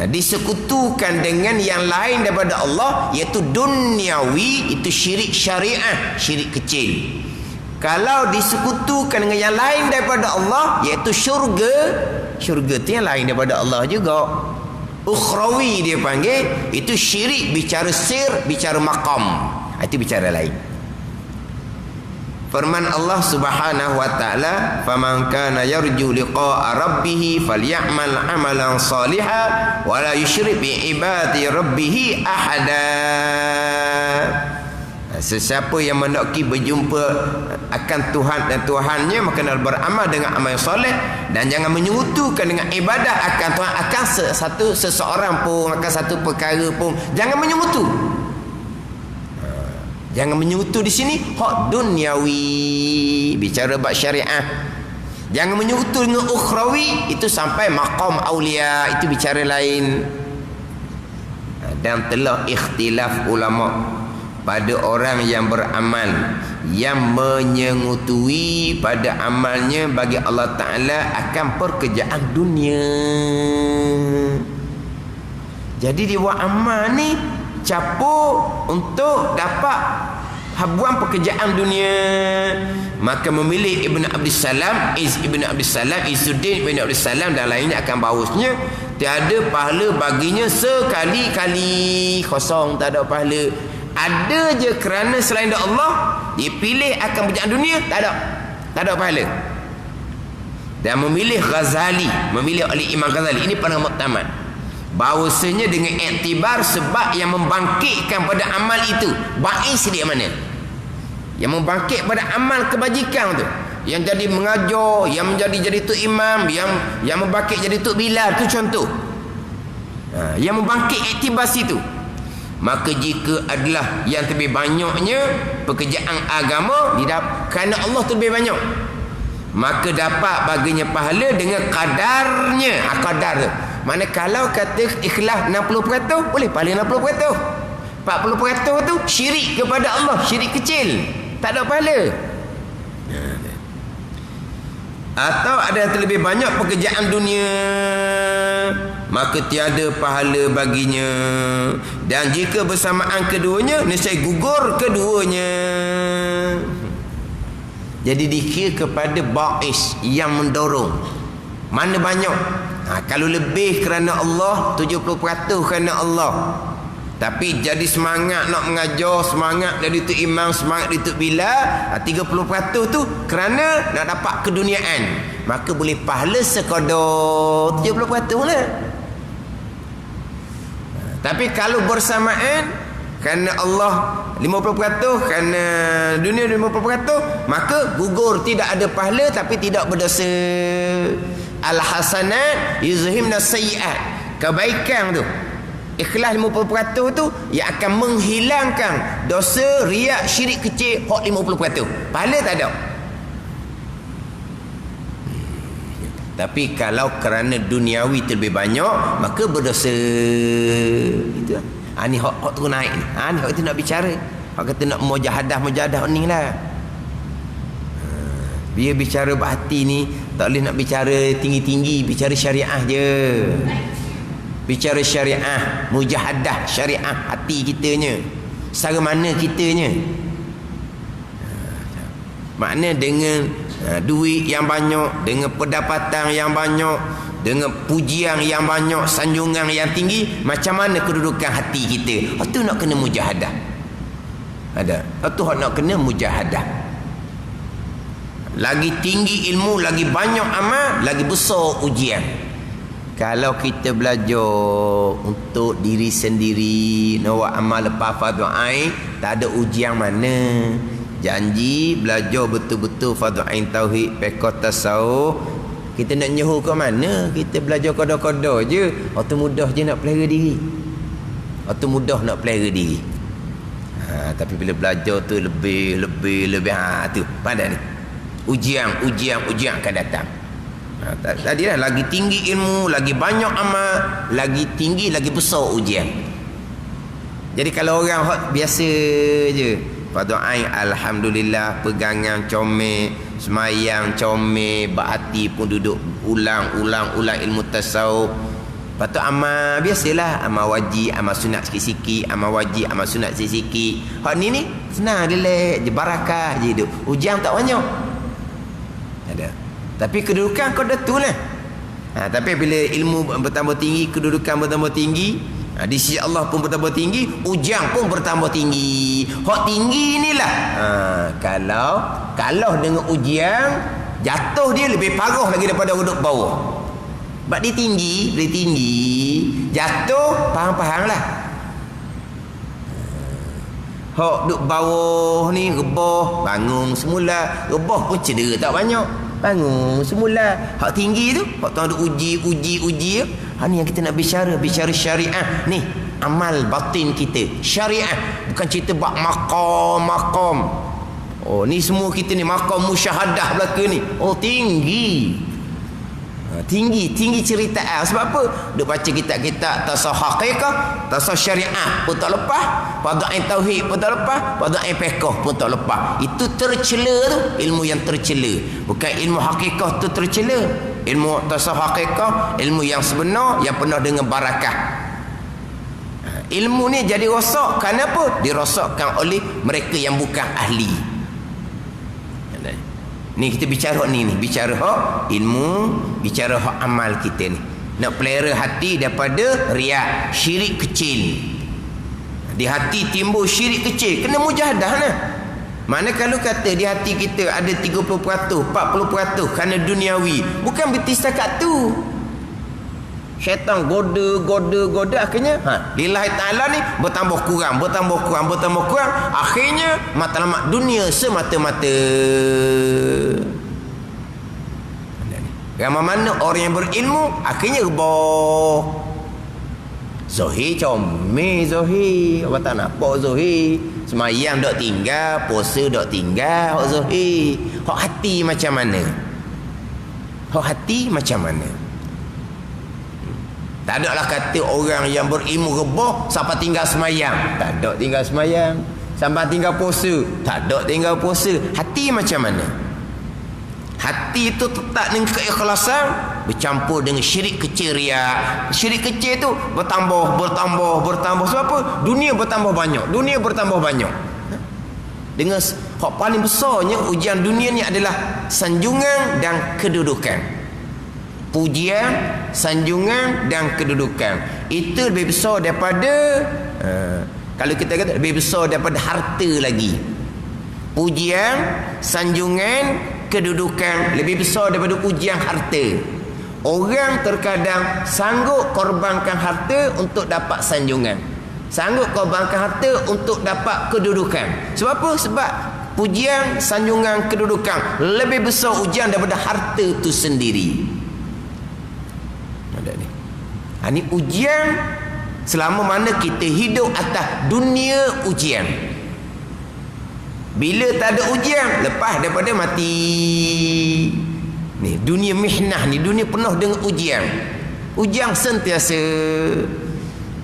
Speaker 1: disekutukan dengan yang lain daripada Allah, iaitu duniawi, itu syirik syariah, syirik kecil. Kalau disekutukan dengan yang lain daripada Allah, iaitu syurga, syurga itu yang lain daripada Allah juga. Ukhrawi dia panggil, itu syirik bicara sir, bicara maqam. Itu bicara lain. Firman Allah Subhanahu wa taala, "Faman kana yarju liqa'a rabbih falyamal 'amalan shalihan wa la yusyrik bi ibadati rabbih ahada." Sesiapa yang mendaki berjumpa akan Tuhan dan Tuhannya, maka hendaklah beramal dengan amal yang soleh dan jangan menyekutukan dengan ibadah akan Tuhan, akan seseorang pun, akan satu perkara pun. Jangan menyekutu. Jangan menyekutu di sini hak duniawi, bicara bab syariah. Jangan menyekutu dengan ukhrawi, itu sampai maqam aulia, itu bicara lain. Dan telah ikhtilaf ulama pada orang yang beramal yang menyengutui pada amalnya bagi Allah Ta'ala akan pekerjaan dunia. Jadi dia buat amal ni capur untuk dapat habuan pekerjaan dunia. Maka memilih Ibn Abdus Salam, Izzuddin Ibn Abdus Salam dan lainnya akan bahawasnya tiada pahala baginya sekali-kali. Kosong, tak ada pahala. Ada je kerana selain Allah dipilih akan pekerjaan dunia, tak ada pahala. Dan memilih oleh Imam Ghazali, ini pada muktamad, bahawasanya dengan iktibar sebab yang membangkitkan pada amal itu, bais dia mana, yang membangkit pada amal kebajikan tu, yang jadi mengajar, yang menjadi tu imam, yang membangkit jadi tu Bilal, tu contoh. Yang membangkit iktibar situ. Maka jika adalah yang lebih banyaknya pekerjaan agama kerana Allah tu lebih banyak, maka dapat baginya pahala dengan kadarnya. Kadar tu mana kalau kata ikhlas 60%, boleh pahala 60%. 40% tu syirik kepada Allah, syirik kecil, tak ada pahala. Atau ada yang terlebih banyak pekerjaan dunia, maka tiada pahala baginya. Dan jika bersamaan keduanya, nescaya gugur keduanya. Jadi dikira kepada ba'is yang mendorong. Mana banyak? Kalau lebih kerana Allah, 70% kerana Allah, tapi jadi semangat nak mengajar, semangat jadi tu imam, semangat jadi tu Bilal, 30% tu kerana nak dapat keduniaan, maka boleh pahala sekadar 70% lah. Tapi kalau bersamaan kerana Allah 50%, kerana dunia 50%, maka gugur, tidak ada pahala tapi tidak berdosa. Al-hasanat yuzhibna sayyi'at. Kebaikan tu, ikhlas 50% tu yang akan menghilangkan dosa, riak, syirik kecil, hak 50%. Pahala tak ada. Tapi kalau kerana duniawi terlebih banyak, maka berdosa. Itu. Ni hak tu naik ni. Ni hak tu nak bicara. Hak kata nak mujahadah ni lah. Dia bicara hati ni, tak boleh nak bicara tinggi-tinggi, bicara syariah je. Bicara syariah, mujahadah syariah hati kitanya. Secara mana kitanya. Makna dengan duit yang banyak, dengan pendapatan yang banyak, dengan pujian yang banyak, sanjungan yang tinggi, macam mana kedudukan hati kita? Itu nak kena mujahadah. Ada. Itu nak kena mujahadah. Lagi tinggi ilmu, lagi banyak amal, lagi besar ujian. Kalau kita belajar untuk diri sendiri, nak buat amal lepas fardu ain, tak ada ujian mana. Janji belajar betul-betul fardu ain tauhid, fiqh tasawuf, kita nak nyuruh ke mana? Kita belajar koda-koda je. Waktu mudah je nak pelihara diri. Waktu mudah nak pelihara diri. Tapi bila belajar tu lebih tu pada ni. Ujian akan datang. Tadi lah, lagi tinggi ilmu, lagi banyak amal, lagi tinggi, lagi besar ujian. Jadi kalau orang biasa je, fardu ain alhamdulillah, pegangan comel, semayang comel, berhati pun duduk ulang ilmu tasawuf. Lepas tu amal biasalah, amal wajib, amal sunat sikit-sikit, amal wajib, amal sunat sikit-sikit. Hak ni senang, relax je, barakah je hidup. Ujian tak banyak. Ada. Tapi kedudukan kau dah tu lah. Tapi bila ilmu bertambah tinggi, kedudukan bertambah tinggi, di sisi Allah pun bertambah tinggi, ujian pun bertambah tinggi. Hak tinggi inilah. Kalau dengan ujian, jatuh dia lebih parah lagi daripada duduk bawah. Sebab dia tinggi, jatuh, faham lah. Hak duduk bawah ni, rebah, bangun semula. Rebah pun cedera tak banyak. Bangun semula. Hak tinggi tu, hak tuan duk uji. Ni yang kita nak bicara syariah ni, amal batin kita, syariah, bukan cerita bab maqam. Ni semua kita ni maqam musyahadah belaka ni. Tinggi cerita. Sebab apa? Duk baca kitab-kitab tasawuf haqiqah, tasawuf syariah pun tak lepas, fardu ain tauhid pun tak lepas, fardu ain fiqh pun tak lepas. Itu tercela tu, ilmu yang tercela. Bukan ilmu haqiqah tu tercela. Ilmu tasawuf haqiqah, ilmu yang sebenar, yang penuh dengan barakah. Ilmu ni jadi rosak. Kenapa? Dirosakkan oleh mereka yang bukan ahli. Ni kita bicara bicara hak ilmu, bicara hak amal kita ni. Nak pelihara hati daripada riak, syirik kecil. Di hati timbul syirik kecil, kena mujahadah lah. Mana kalau kata di hati kita ada 30%, 40% kerana duniawi, bukan berarti setakat tu. Syaitan goda akhirnya lillahi ta'ala ni bertambah kurang, akhirnya matlamat dunia semata-mata. Ramai mana orang yang berilmu akhirnya rebah. Zohir comel, Zohir apa tak nampak Zohir, semayang dok tinggal, puasa dok tinggal. Hak Zohir, hak hati macam mana? Tak ada lah kata orang yang berilmu rebah sampai tinggal semayang. Tak ada tinggal semayang. Sampai tinggal puasa. Tak ada tinggal puasa. Hati macam mana? Hati itu tetap dengan keikhlasan bercampur dengan syirik kecil riak. Syirik kecil tu bertambah. Sebab apa? Dunia bertambah banyak. Dengan hak paling besarnya ujian dunia ni adalah sanjungan dan kedudukan. Pujian, sanjungan dan kedudukan. Itu lebih besar daripada kalau kita kata lebih besar daripada harta lagi. Pujian, sanjungan, kedudukan lebih besar daripada ujian harta. Orang terkadang sanggup korbankan harta untuk dapat sanjungan, sanggup korbankan harta untuk dapat kedudukan. Sebab apa? Sebab pujian, sanjungan, kedudukan lebih besar ujian daripada harta itu sendiri. Ini ujian selama mana kita hidup atas dunia ujian. Bila tak ada ujian, lepas daripada mati. Ni dunia mihnah ni, dunia penuh dengan ujian. Ujian sentiasa.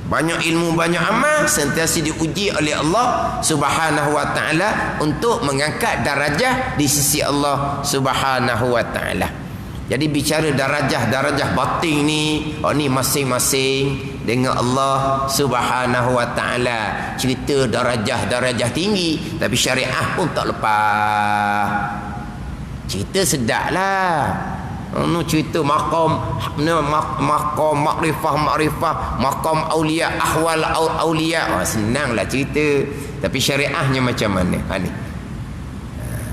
Speaker 1: Banyak ilmu, banyak amal sentiasa diuji oleh Allah Subhanahu wa taala untuk mengangkat darajah di sisi Allah Subhanahu wa taala. Jadi bicara darajah batin ni, ni masing-masing dengan Allah Subhanahu wa taala. Cerita darajah tinggi, tapi syariah pun tak lepas. cerita sedap lah. Cerita maqam makrifah, maqam aulia, ahwal aulia. Senanglah cerita. Tapi syariahnya macam mana? Ni.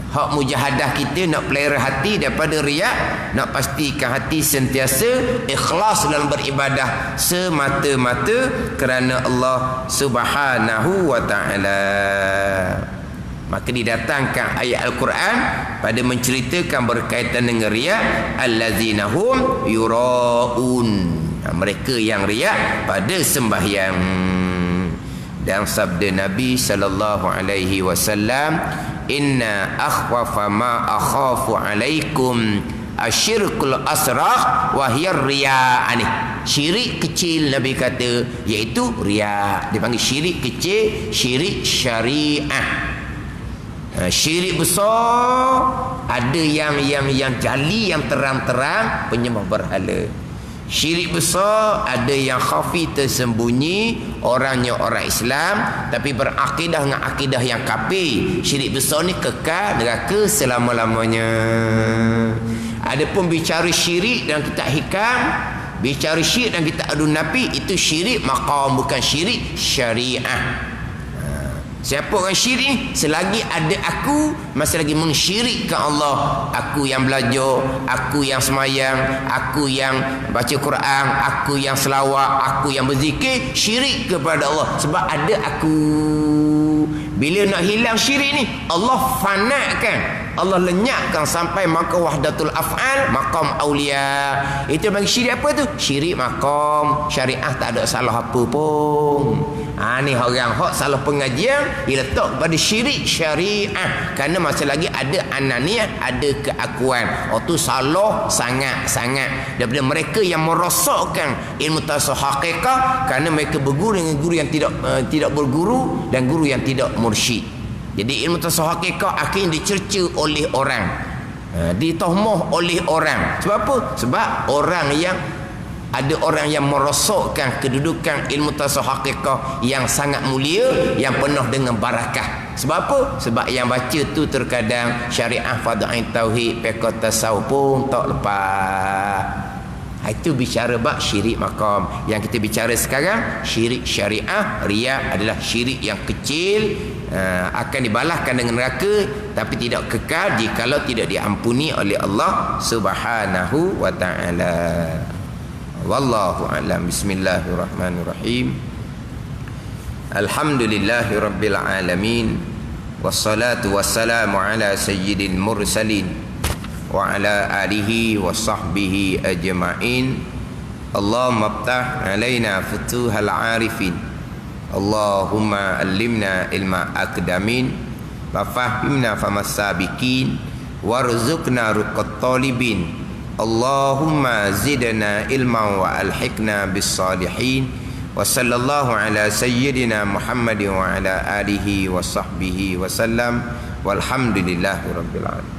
Speaker 1: Hak mujahadah kita nak pelihara hati daripada riak, nak pastikan hati sentiasa ikhlas dalam beribadah semata-mata kerana Allah Subhanahu wa taala. Maka didatangkan ayat Al-Quran pada menceritakan berkaitan dengan riak, allazina hum yuraun, mereka yang riak pada sembahyang. Dan sabda Nabi sallallahu alaihi wasallam, inna akhwafa ma akhafu alaikum asyirkul asrah wa hiya riya. Syirik kecil Nabi kata, iaitu riya. Dipanggil syirik kecil, syirik syariah. Syirik besar ada yang jali, yang terang-terang, penyembah berhala. Syirik besar ada yang khafi, tersembunyi, orangnya orang Islam tapi berakidah dengan akidah yang kafir. Syirik besar ni kekal neraka selama-lamanya. Adapun bicara syirik dalam kitab hikam, bicara syirik dalam kitab adun nabi, itu syirik maqam, bukan syirik syariah. Siapa orang syirik ni? Selagi ada aku, masih lagi mensyirikkan Allah. Aku yang belajar, aku yang semayang, aku yang baca Quran, aku yang selawat, aku yang berzikir, syirik kepada Allah. Sebab ada aku. Bila nak hilang syirik ni, Allah fanakan, Allah lenyapkan sampai maqam wahdatul af'al, maqam aulia. Itu bagi syirik apa tu? Syirik maqam syariah, tak ada salah apa pun. Ni orang hak salah pengajian diletak pada syirik syariah, kerana masih lagi ada ananiah, ada keakuan. Tu salah sangat-sangat daripada mereka yang merosakkan ilmu tasawuf haqiqah, kerana mereka berguru dengan guru yang tidak berguru dan guru yang tidak mursyid. Jadi ilmu tasawuf haqiqah akhirnya dicerca oleh orang, ditahmah oleh orang. Sebab apa? Sebab ada orang yang merosakkan kedudukan ilmu tasawuf haqiqah yang sangat mulia, yang penuh dengan barakah. Sebab apa? Sebab yang baca tu terkadang syariah fadha'in tauhid, fiqh tasawuf pun tak lepas. Itu bicara bab syirik maqam. Yang kita bicara sekarang syirik syariah, riya adalah syirik yang kecil, akan dibalaskan dengan neraka tapi tidak kekal jikalau tidak diampuni oleh Allah Subhanahu wa taala. Wallahu a'lam. Bismillahirrahmanirrahim. Alhamdulillahirabbil alamin, wassalatu wassalamu ala sayyidil mursalin wa ala alihi wa sahbihi ajma'in. Allahumma iftah alaina futuhal arifin, Allahumma allimna ilma akdamin, wa fahimna famas sabiqin, warzuqna ruqat talibin. Allahumma zidna ilman wa alhiqna bis salihin. Wa sallallahu ala sayyidina Muhammadin wa ala alihi wa sahbihi wa sallam. Walhamdulillahi rabbil alamin.